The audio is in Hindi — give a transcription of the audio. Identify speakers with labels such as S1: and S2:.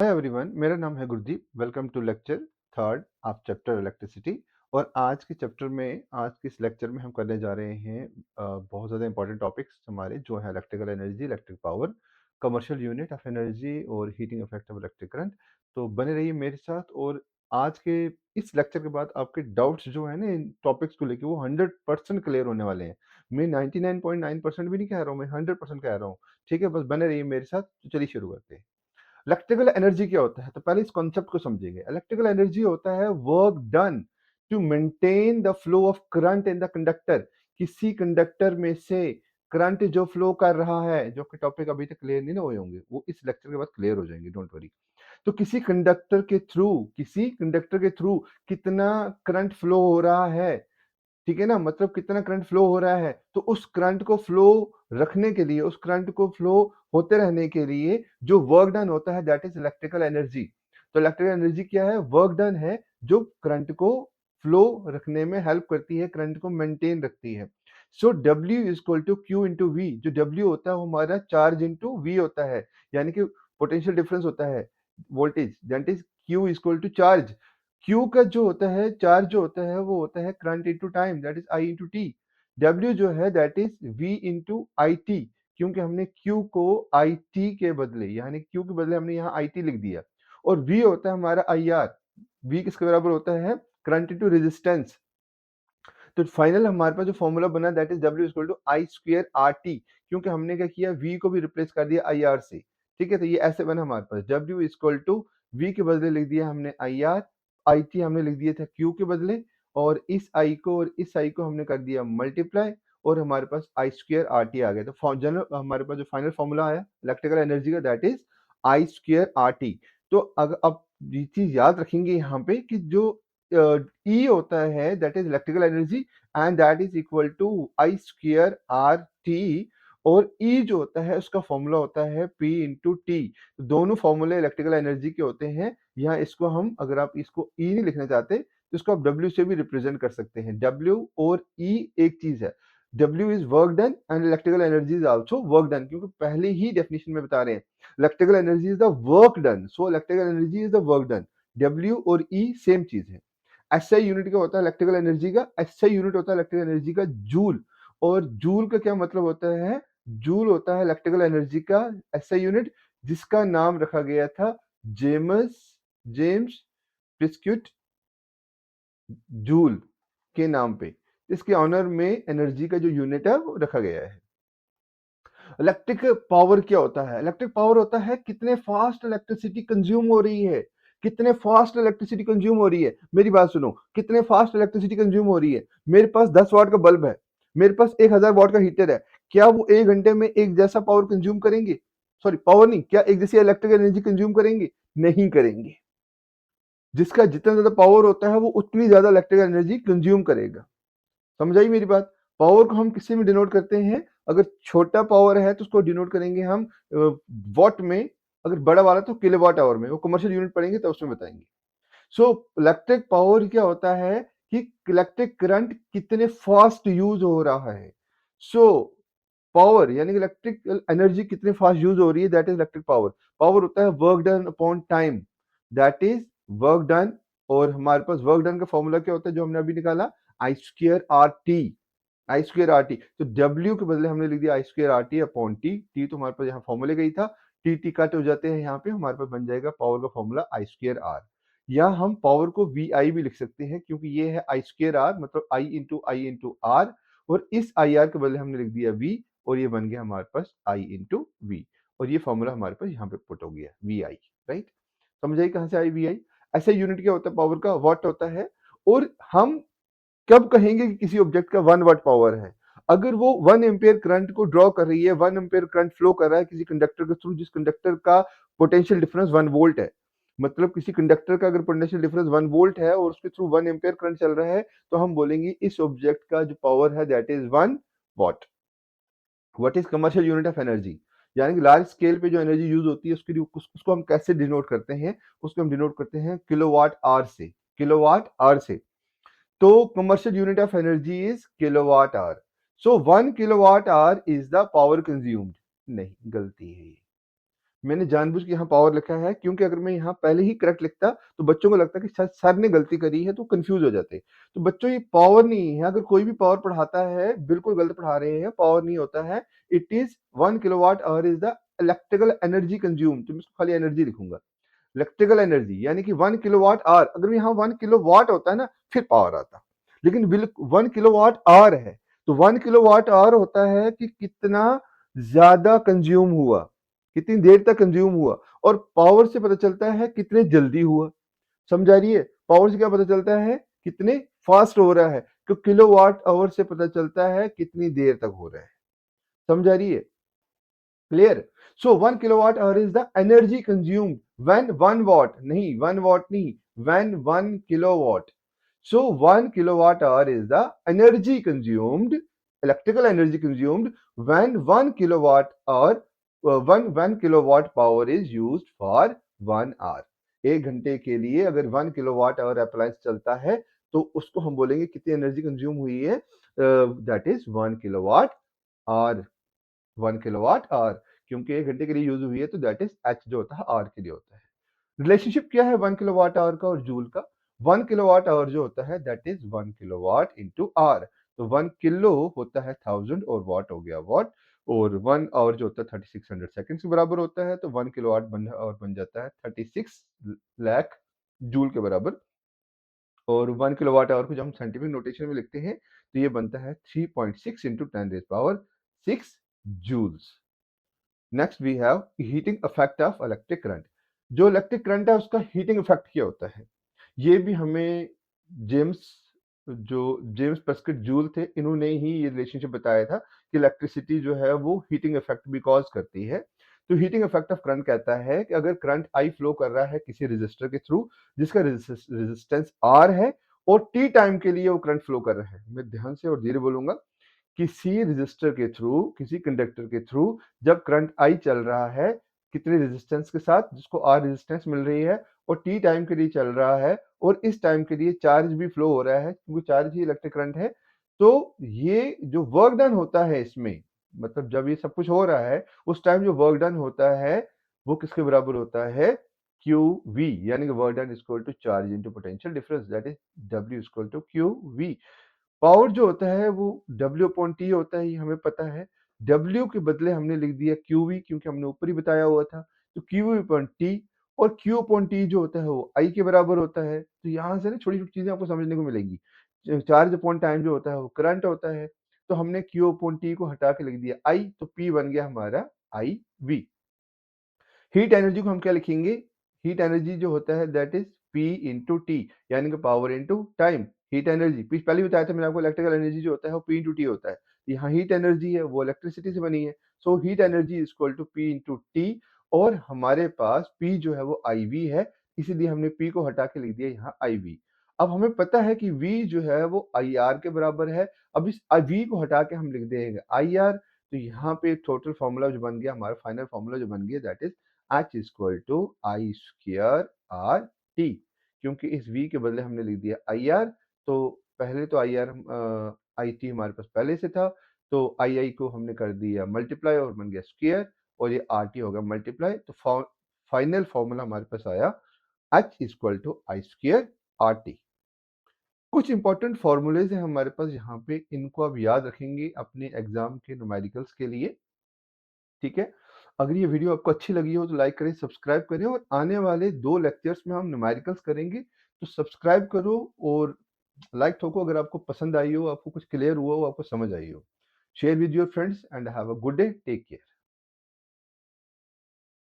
S1: हाय एवरीवन, मेरा नाम है Gurdeep. Welcome to lecture third of chapter electricity. और आज के चैप्टर में, आज के इस लेक्चर में हम करने जा रहे हैं बहुत ज़्यादा इंपॉर्टेंट टॉपिक्स हमारे, जो है electrical energy, electric power, commercial unit of energy और heating effect of electric current. तो बने रहिए मेरे साथ। और आज के इस लेक्चर के बाद आपके डाउट्स जो है ना इन टॉपिक्स को लेके, वो 100% क्लियर होने वाले हैं। मैं 99.9% भी नहीं कह रहा हूँ, मैं 100% कह रहा हूँ। ठीक है, बस बने रहिए मेरे साथ। तो चलिए शुरू करते हैं। इलेक्ट्रिकल एनर्जी क्या होता है? तो पहले इस कॉन्सेप्ट को समझेंगे। इलेक्ट्रिकल एनर्जी होता है work done to maintain the flow of current in the conductor. किसी कंडक्टर में से करंट जो फ्लो कर रहा है, जो कि टॉपिक अभी तक क्लियर नहीं ना हुए होंगे, वो इस लेक्चर के बाद क्लियर हो जाएंगे, डोंट वरी। तो किसी कंडक्टर के थ्रू कितना करंट फ्लो हो रहा है, ठीक है ना, मतलब कितना करंट फ्लो हो रहा है। तो उस करंट को फ्लो रखने के लिए, उस करंट को फ्लो होते रहने के लिए जो वर्क डन होता है, दैट इज इलेक्ट्रिकल एनर्जी। तो इलेक्ट्रिकल एनर्जी क्या है? वर्क डन है जो करंट को फ्लो रखने में हेल्प करती है, करंट को मेंटेन रखती है। So W is equal to Q into V. जो W होता है वो हमारा चार्ज इंटू V होता है, यानी कि पोटेंशियल डिफरेंस होता है, voltage, that is Q is equal to charge. Q का जो होता है, चार्ज जो होता है, वो होता है current into time, that is I into T. W जो है that is V into I T, क्योंकि हमने Q को आई टी के बदले, यानी Q के बदले हमने यहाँ आई टी लिख दिया। और V होता है हमारा आई आर। V किसके बराबर होता है? Current into resistance. तो फाइनल हमारे पास जो फॉर्मूला बना, that is W equal to I square R T, क्योंकि हमने क्या किया, V को भी रिप्लेस कर दिया आई आर से। ठीक है, तो ये ऐसे बना हमारे पास, W इक्वल टू V के बदले लिख दिया हमने आई आर, आई टी हमने लिख दिया था Q के बदले, और इस I को और इस I को हमने कर दिया मल्टीप्लाई, और हमारे पास आई स्क्र आर टी आ गया। तो जनरल हमारे पास जो फाइनल फॉर्मूला आया इलेक्ट्रिकल एनर्जी का, that is I square R T. तो अगर अब ये चीज याद रखेंगे यहाँ पे कि जो E होता है that is electrical energy, and that is equal to I square R T. और E जो होता है उसका फॉर्मूला होता है P इंटू टी। दोनों फॉर्मूले इलेक्ट्रिकल एनर्जी के होते हैं। यहाँ इसको हम, अगर आप इसको E नहीं लिखना चाहते तो इसको आप W से भी रिप्रेजेंट कर सकते हैं। W और E एक चीज है। W is work done and electrical energy is also work done, क्योंकि पहले ही डेफिनेशन में बता रहे हैं electrical energy is the work done, so electrical energy is the work done. W और E सेम चीज है। एसआई यूनिट क्या होता है इलेक्ट्रिकल एनर्जी का? एसआई यूनिट होता है इलेक्ट्रिकल एनर्जी का जूल। और जूल का क्या मतलब होता है? जूल होता है इलेक्ट्रिकल एनर्जी का एसआई यूनिट, जिसका नाम रखा गया था जेम्स प्रिस्क्यूट जूल के नाम पे। इसके ऑनर में एनर्जी का जो यूनिट है वो रखा गया है। इलेक्ट्रिक पावर क्या होता है? इलेक्ट्रिक पावर होता है कितने फास्ट इलेक्ट्रिसिटी कंज्यूम हो रही है, कितने फास्ट इलेक्ट्रिसिटी कंज्यूम हो रही है। मेरी बात सुनो, कितने फास्ट इलेक्ट्रिसिटी कंज्यूम हो रही है। मेरे पास 10 वाट का बल्ब है, मेरे पास 1000 वाट का हीटर है, क्या वो 1 घंटे में एक जैसा पावर कंज्यूम करेंगे? सॉरी, पावर नहीं, क्या एक जैसी इलेक्ट्रिक एनर्जी कंज्यूम करेंगे? नहीं करेंगे। जिसका जितना ज्यादा पावर होता है वो उतनी ज्यादा इलेक्ट्रिक एनर्जी कंज्यूम करेगा। समझ आई मेरी बात? पावर को हम किससे में डिनोट करते हैं? अगर छोटा पावर है तो उसको डिनोट करेंगे हम वॉट में, अगर बड़ा वाला तो किलोवाट आवर में। वो कमर्शियल यूनिट पढ़ेंगे तो उसमें बताएंगे। सो इलेक्ट्रिक पावर क्या होता है कि इलेक्ट्रिक करंट कितने फास्ट यूज हो रहा है। सो पावर यानी कि इलेक्ट्रिक एनर्जी कितनी फास्ट यूज हो रही है, that is electric power. Power होता है work done upon time, that is work done. और हमारे पास वर्क डन का फॉर्मूला क्या होता है जो हमने अभी निकाला? आई स्क्र आर टी। आई स्क्र आर टी, तो W के बदले हमने लिख दिया आई square R T upon T. T तो हमारे पास यहाँ फॉर्मूले गई था, टी टी कट हो जाते हैं यहाँ पे, हमारे पास बन जाएगा पावर का फॉर्मूला आई स्क्र आर। या हम पावर को वी आई भी लिख सकते हैं, क्योंकि ये है आई स्क्र आर, मतलब आई इंटू आर, और इस आई आर के बदले हमने लिख दिया वी, और ये बन गया हमारे पास आई इंटू वी। और ये फॉर्मूला हमारे पास यहाँ पे पुट हो गया वी आई, राइट। समझ आई कहाँ से आई वी आई? ऐसा यूनिट क्या होता है पावर का? वॉट होता है। और हम कब कहेंगे कि किसी ऑब्जेक्ट का 1 वाट पावर है? अगर वो 1 एम्पियर करंट को ड्रॉ कर रही है, 1 एम्पियर करंट फ्लो कर रहा है किसी कंडक्टर के थ्रू, जिस कंडक्टर का पोटेंशियल डिफरेंस 1 वोल्ट है। मतलब किसी कंडक्टर का अगर पोटेंशियल डिफरेंस 1 वोल्ट है और उसके थ्रू 1 एम्पियर करंट चल रहा है, तो हम बोलेंगे इस ऑब्जेक्ट का जो पावर है that is 1 watt. What is commercial unit of energy? यानी कि लार्ज स्केल पे जो एनर्जी यूज होती है उसके लिए उसको हम कैसे डिनोट करते हैं? उसको हम डिनोट करते हैं किलोवाट आवर से, किलोवाट आवर से। तो commercial unit of energy is kilowatt hour. So 1 kilowatt hour is the power consumed. नहीं, गलती है ये। मैंने जानबूझ के यहाँ पावर लिखा है क्योंकि अगर मैं यहाँ पहले ही करेक्ट लिखता तो बच्चों को लगता कि शायद सर ने गलती करी है, तो कंफ्यूज हो जाते। तो बच्चों ये पावर नहीं है, अगर कोई भी पावर पढ़ाता है बिल्कुल गलत पढ़ा रहे हैं, पावर नहीं होता है। It is 1 kilowatt hour is the electrical energy consume, तो मैं इसको खाली एनर्जी लिखूंगा। इलेक्ट्रिकल एनर्जी यानी कि 1 किलोवाट आवर, अगर यहाँ 1 किलोवाट होता है ना फिर पावर आता, लेकिन बिल्कुल 1 किलोवाट आवर है। तो 1 किलोवाट आवर होता है कि कितना ज्यादा कंज्यूम हुआ, कितनी देर तक कंज्यूम हुआ, और पावर से पता चलता है कितने जल्दी हुआ। समझा रही है? पावर से क्या पता चलता है? कितने फास्ट हो रहा है, क्योंकि किलोवाट आवर से पता चलता है कितनी देर तक हो रहा है। समझा रही है? Clear? So 1 kilowatt hour is the energy consumed when 1 वाट, नहीं 1 वाट नहीं, when 1 kilowatt. So 1 kilowatt hour is the energy consumed, electrical energy consumed when 1 kilowatt hour, 1 kilowatt power is used for 1 hour. 1 घंटे के लिए अगर 1 किलोवाट आवर अप्लायंस चलता है तो उसको हम बोलेंगे कितनी एनर्जी कंज्यूम हुई है, that is 1 kilowatt hour. 1 kilowatt hour, क्योंकि 1 घंटे के लिए यूज हुई है तो दैट इज एच जो होता है आर के लिए होता है। रिलेशनशिप क्या है 1 किलोवाट आवर का और जूल का? 1 किलोवाट आवर जो होता है that is 1 kilowatt into hour. तो 1 किलो होता है 1000 और वाट हो गया वाट, और 1 आवर जो होता है 3600 सेकंड के बराबर होता है, तो 1 किलोवाट आवर बन जाता है 36 लाख जूल के बराबर। और 1 किलोवाट आवर को जब हम साइंटिफिक नोटेशन में लिखते हैं तो ये बनता है 3.6 into 10 6 joules. Next we have heating effect of electric current. जो इलेक्ट्रिक करंट है उसका हीटिंग इफेक्ट क्या होता है, ये भी हमें जेम्स, जो जेम्स प्रेस्कट जूल थे, इन्होंने ही ये रिलेशनशिप बताया था कि इलेक्ट्रिसिटी जो है वो हीटिंग इफेक्ट भी कॉज करती है। तो हीटिंग इफेक्ट ऑफ करंट कहता है कि अगर करंट आई फ्लो कर रहा है किसी रजिस्टर के थ्रू जिसका रेजिस्टेंस आर है, और टी टाइम के लिए वो करंट फ्लो कर रहा है, मैं ध्यान से और धीरे बोलूंगा, किसी रजिस्टर के थ्रू, किसी कंडक्टर के थ्रू जब करंट आई चल रहा है कितने रेजिस्टेंस के साथ, जिसको आर रेजिस्टेंस मिल रही है, और टी टाइम के लिए चल रहा है, और इस टाइम के लिए चार्ज भी फ्लो हो रहा है क्योंकि चार्ज ही इलेक्ट्रिक करंट है। तो ये जो वर्क डन होता है इसमें, मतलब जब ये सब कुछ हो रहा है उस टाइम जो वर्क डन होता है वो किसके बराबर होता है? क्यू वी, यानी कि work done equal to charge into potential difference, that is W equal to Q V. Power जो होता है वो W अपॉन टी होता है, ये हमें पता है। W के बदले हमने लिख दिया QV क्योंकि हमने ऊपर ही बताया हुआ था। तो QV अपॉन टी, और Q अपॉन टी जो होता है वो I के बराबर होता है। तो यहाँ से ना छोटी-छोटी चीजें आपको समझने को मिलेंगी। चार्ज अपॉन टाइम जो होता है वो करंट होता है। तो हमने Q अपॉन टी को हटा के लिख दिया I, तो P बन गया हमारा IV। हीट एनर्जी को हम क्या लिखेंगे? हीट एनर्जी जो होता है that is P into T, यानी कि power into time. Heat energy पहले भी बताया था मैंने आपको, इलेक्ट्रिकल एनर्जी जो होता है वो P इंटू टी होता है। यहाँ हीट एनर्जी है वो इलेक्ट्रिसिटी से बनी है, so heat energy is equal to P into T. और हमारे पास P जो है वो IV है, इसीलिए हमने P को हटा के लिख दिया यहाँ IV। अब हमें पता है कि V जो है वो IR के बराबर है। अब इस V को हटा के हम लिख देंगे IR। तो यहाँ पे टोटल फॉर्मूला जो बन गया, हमारा फाइनल फॉर्मूला जो बन गया that is H equal to I square R T, क्योंकि इस V के बदले हमने लिख दिया IR। तो पहले तो IR IT हमारे पास पहले से था, तो II को हमने कर दिया मल्टीप्लाई और बन गया स्क्वायर, और ये RT होगा मल्टीप्लाई। तो फाइनल फॉर्मूला हमारे पास आया H equal to I square R T. कुछ इंपॉर्टेंट फॉर्मूलेज हैं हमारे पास यहाँ पे, इनको आप याद रखेंगे अपने एग्जाम के न्यूमेरिकल्स के लिए। ठीक है? अगर ये वीडियो आपको अच्छी लगी हो तो लाइक करें, सब्सक्राइब करें, और आने वाले 2 लेक्चर्स में हम न्यूमेरिकल्स करेंगे, तो सब्सक्राइब करो और लाइक ठोको अगर आपको पसंद आई हो, आपको कुछ क्लियर हुआ हो, आपको समझ आई हो। Share with your friends and have a good day, take care.